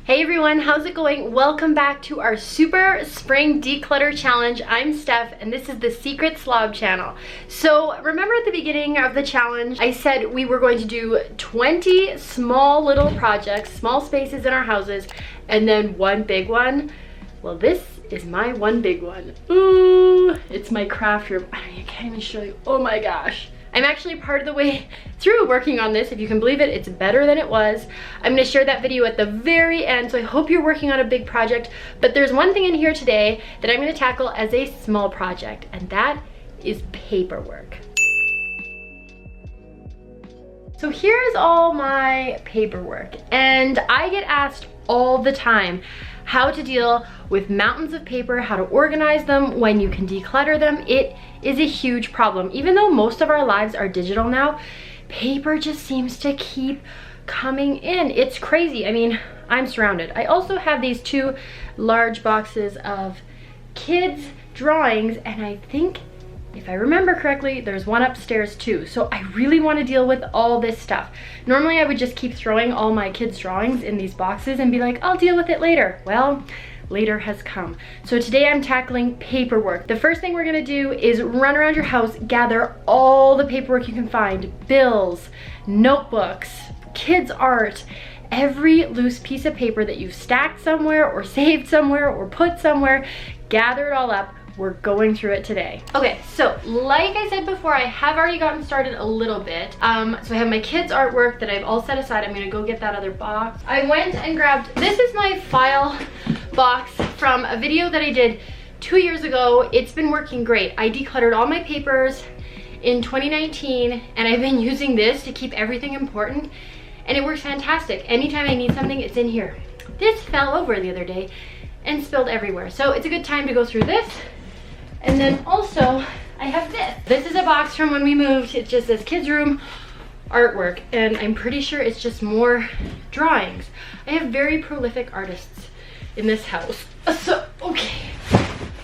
Hey everyone, how's it going? Welcome back to our Super Spring Declutter Challenge. I'm Steph and this is the Secret Slob channel. So remember at the beginning of the challenge, I said we were going to do 20 small little projects, small spaces in our houses, and then one big one. Well, this is my one big one. Ooh, it's my craft room. I can't even show you. Oh my gosh. I'm actually part of the way through working on this. If you can believe it, it's better than it was. I'm gonna share that video at the very end, so I hope you're working on a big project. But there's one thing in here today that I'm gonna tackle as a small project, and that is paperwork. So here's all my paperwork, and I get asked all the time how to deal with mountains of paper, how to organize them, when you can declutter them. It is a huge problem. Even though most of our lives are digital now, paper just seems to keep coming in. It's crazy. I mean, I'm surrounded. I also have these two large boxes of kids' drawings, and I think, if I remember correctly, there's one upstairs too. So I really want to deal with all this stuff. Normally I would just keep throwing all my kids' drawings in these boxes and be like, I'll deal with it later. Well, later has come. So today I'm tackling paperwork. The first thing we're gonna do is run around your house, gather all the paperwork you can find, bills, notebooks, kids' art, every loose piece of paper that you've stacked somewhere or saved somewhere or put somewhere, gather it all up. We're going through it today. Okay, so like I said before, I have already gotten started a little bit. So I have my kids' artwork that I've all set aside. I'm gonna go get that other box. I went and grabbed, this is my file box from a video that I did 2 years ago. It's been working great. I decluttered all my papers in 2019, and I've been using this to keep everything important, and it works fantastic. Anytime I need something, it's in here. This fell over the other day and spilled everywhere. So it's a good time to go through this. And then also, I have this. This is a box from when we moved. It just says kids' room artwork, and I'm pretty sure it's just more drawings. I have very prolific artists in this house. So, okay,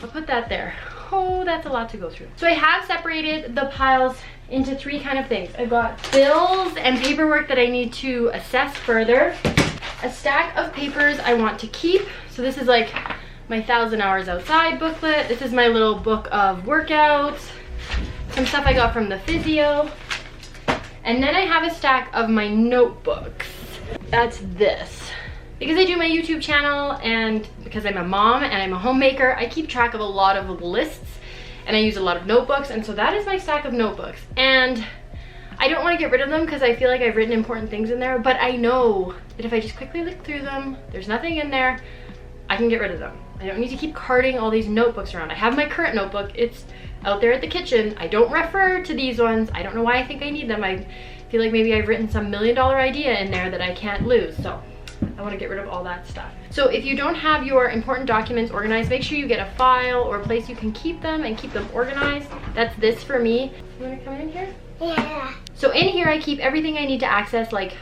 I'll put that there. Oh, that's a lot to go through. So I have separated the piles into three kind of things. I've got bills and paperwork that I need to assess further, a stack of papers I want to keep. So this is like my 1,000 Hours Outside booklet. This is my little book of workouts, some stuff I got from the physio. And then I have a stack of my notebooks. That's this. Because I do my YouTube channel and because I'm a mom and I'm a homemaker, I keep track of a lot of lists and I use a lot of notebooks, and so that is my stack of notebooks. And I don't want to get rid of them because I feel like I've written important things in there, but I know that if I just quickly look through them, there's nothing in there, I can get rid of them. I don't need to keep carting all these notebooks around. I have my current notebook. It's out there at the kitchen. I don't refer to these ones. I don't know why I think I need them. I feel like maybe I've written some $1 million idea in there that I can't lose. So I want to get rid of all that stuff. So if you don't have your important documents organized, make sure you get a file or a place you can keep them and keep them organized. That's this for me. You want to come in here? Yeah. So in here I keep everything I need to access, like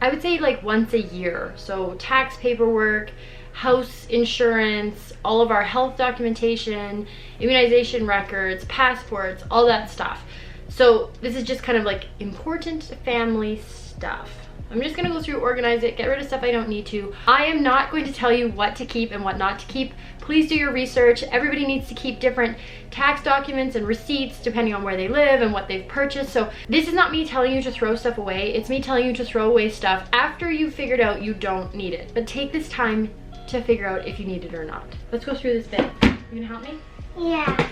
I would say like once a year. So tax paperwork, house insurance, all of our health documentation, immunization records, passports, all that stuff. So this is just kind of like important family stuff. I'm just gonna go through, organize it, get rid of stuff I don't need to. I am not going to tell you what to keep and what not to keep. Please do your research. Everybody needs to keep different tax documents and receipts depending on where they live and what they've purchased. So this is not me telling you to throw stuff away. It's me telling you to throw away stuff after you've figured out you don't need it. But take this time to figure out if you need it or not. Let's go through this bin. You gonna help me? Yeah.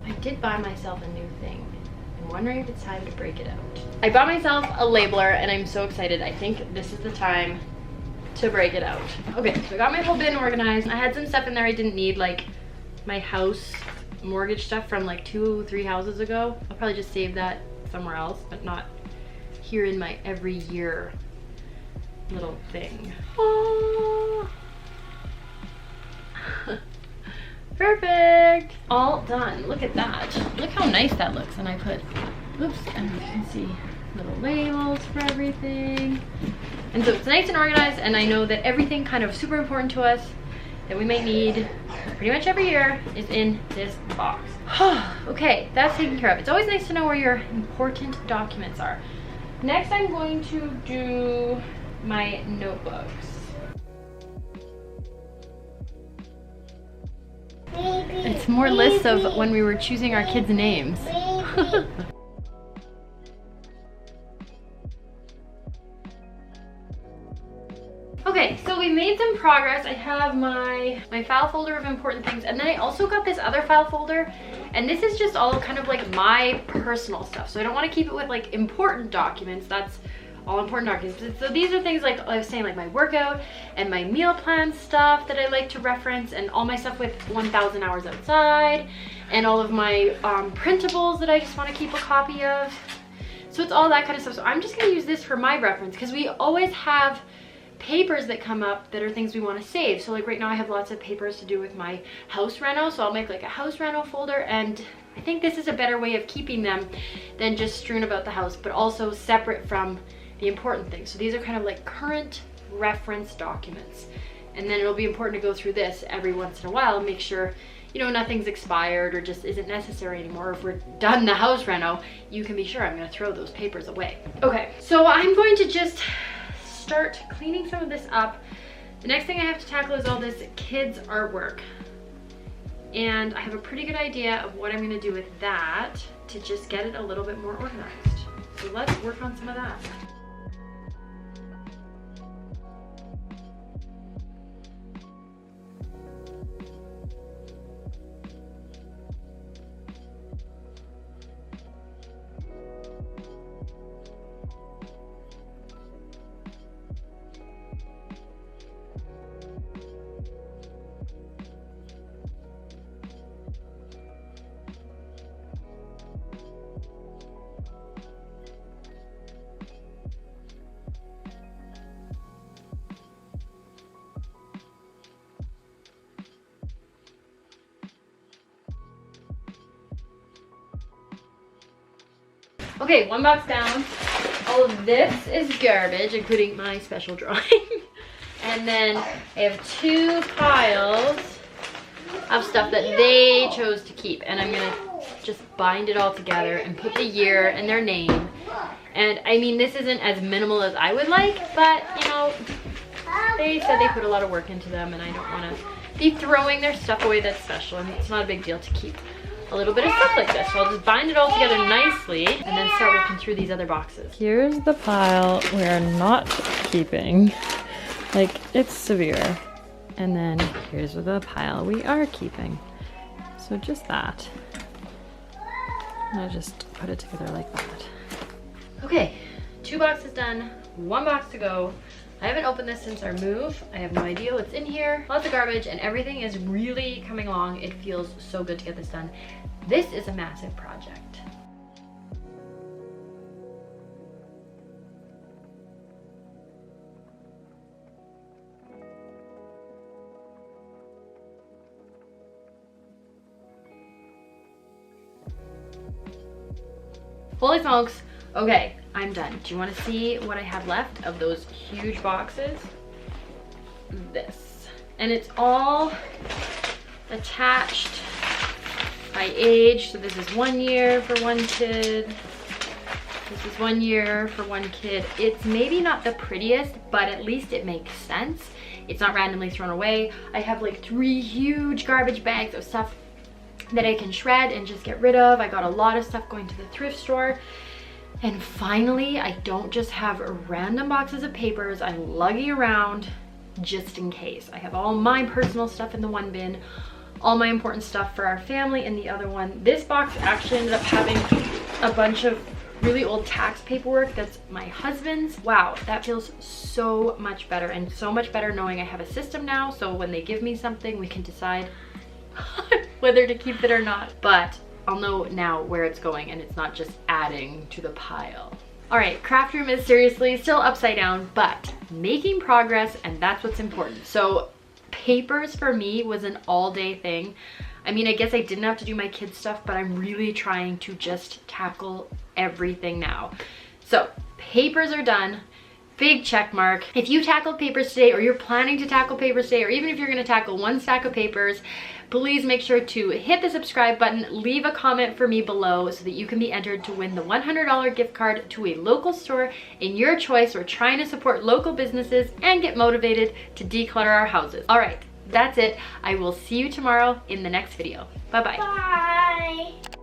I did buy myself a new thing. I'm wondering if it's time to break it out. I bought myself a labeler and I'm so excited. I think this is the time to break it out. Okay, so I got my whole bin organized. I had some stuff in there I didn't need, like my house mortgage stuff from like 2-3 houses ago. I'll probably just save that somewhere else, but not here in my every year little thing. Oh. Perfect. All done. Look at that. Look how nice that looks. And I put, oops, and you can see little labels for everything. And so it's nice and organized, and I know that everything kind of super important to us that we might need pretty much every year is in this box. Okay, that's taken care of. It's always nice to know where your important documents are. Next, I'm going to do my notebooks. It's more lists of when we were choosing our kids' names. Okay, so we made some progress. I have my file folder of important things, and then I also got this other file folder, and this is just all kind of like my personal stuff. So I don't want to keep it with like important documents. That's all important documents. So these are things like I was saying, like my workout and my meal plan stuff that I like to reference, and all my stuff with 1,000 hours outside, and all of my printables that I just want to keep a copy of. So it's all that kind of stuff. So I'm just going to use this for my reference, because we always have papers that come up that are things we want to save. So like right now I have lots of papers to do with my house reno, so I'll make like a house reno folder, and I think this is a better way of keeping them than just strewn about the house, but also separate from the important things. So these are kind of like current reference documents, and then it'll be important to go through this every once in a while and make sure, you know, nothing's expired or just isn't necessary anymore. If we're done the house reno, you can be sure I'm going to throw those papers away. Okay, so I'm going to just start cleaning some of this up. The next thing I have to tackle is all this kids artwork, and I have a pretty good idea of what I'm going to do with that to just get it a little bit more organized. So let's work on some of that. Okay, one box down. All of this is garbage, including my special drawing. And then I have 2 piles of stuff that they chose to keep. And I'm gonna just bind it all together and put the year and their name. And I mean, this isn't as minimal as I would like, but you know, they said they put a lot of work into them, and I don't wanna be throwing their stuff away that's special. And it's not a big deal to keep a little bit of stuff like this. So I'll just bind it all together nicely and then start working through these other boxes. Here's the pile we're not keeping. Like, it's severe. And then here's the pile we are keeping. So just that. And I'll just put it together like that. Okay, 2 boxes done, 1 box to go. I haven't opened this since our move. I have no idea what's in here. Lots of garbage, and everything is really coming along. It feels so good to get this done. This is a massive project. Holy smokes. Okay, I'm done. Do you want to see what I have left of those huge boxes? This. And it's all attached by age. So this is 1 year for one kid. This is 1 year for one kid. It's maybe not the prettiest, but at least it makes sense. It's not randomly thrown away. I have like 3 huge garbage bags of stuff that I can shred and just get rid of. I got a lot of stuff going to the thrift store. And finally, I don't just have random boxes of papers I'm lugging around just in case. I have all my personal stuff in the one bin, all my important stuff for our family in the other one. This box actually ended up having a bunch of really old tax paperwork that's my husband's. Wow, that feels so much better, and so much better knowing I have a system now, so when they give me something, we can decide whether to keep it or not. But I'll know now where it's going, and it's not just adding to the pile. All right, craft room is seriously still upside down, but making progress, and that's what's important. So papers for me was an all-day thing. I mean, I guess I didn't have to do my kids' stuff, but I'm really trying to just tackle everything now. So papers are done. big check mark. If you tackled papers today, or you're planning to tackle papers today, or even if you're gonna tackle one stack of papers, please make sure to hit the subscribe button, leave a comment for me below so that you can be entered to win the $100 gift card to a local store in your choice. We're trying to support local businesses and get motivated to declutter our houses. All right, that's it. I will see you tomorrow in the next video. Bye-bye. Bye.